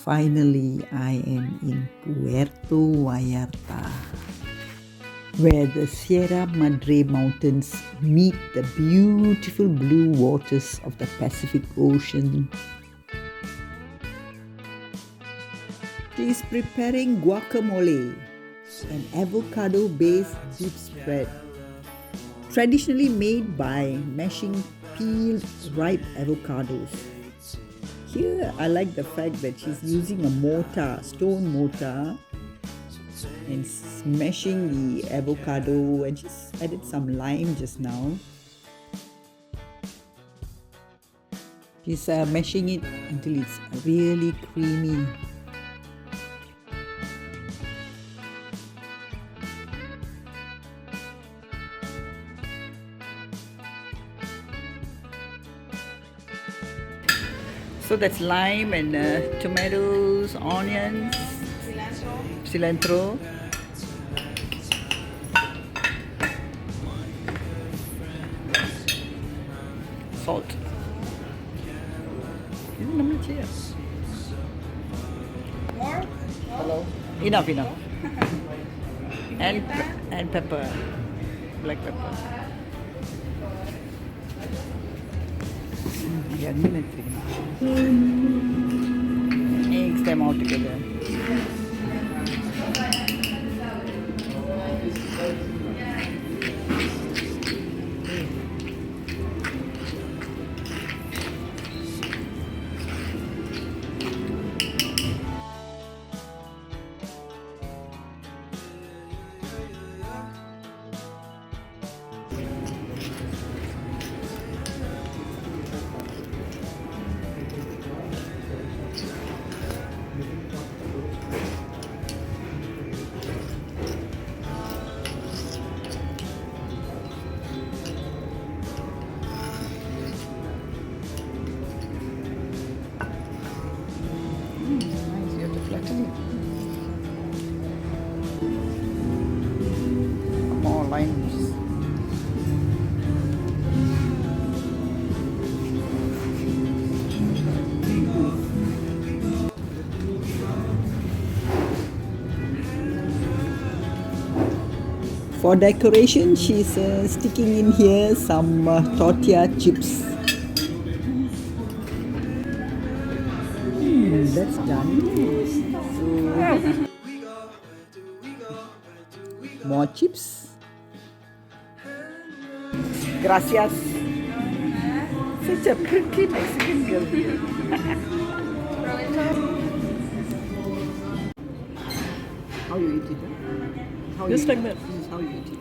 Finally, I am in Puerto Vallarta, where the Sierra Madre Mountains meet the beautiful blue waters of the Pacific Ocean. She is preparing guacamole, an avocado-based dip spread, traditionally made by mashing peeled ripe avocados. Here I like the fact that she's using a mortar, stone mortar, and smashing the avocado, and she's added some lime just now. She's mashing it until it's really creamy. So that's lime and tomatoes, onions, cilantro. Salt. More? Hello. Enough. And pepper, black pepper. Mix them all together. Nice, you have to flatten it. More limes. For decoration, she's sticking in here some tortilla chips. That's done. So, more chips. Gracias. Such a pretty Mexican girl. How you eat it? How Just you like that. This is how you eat it.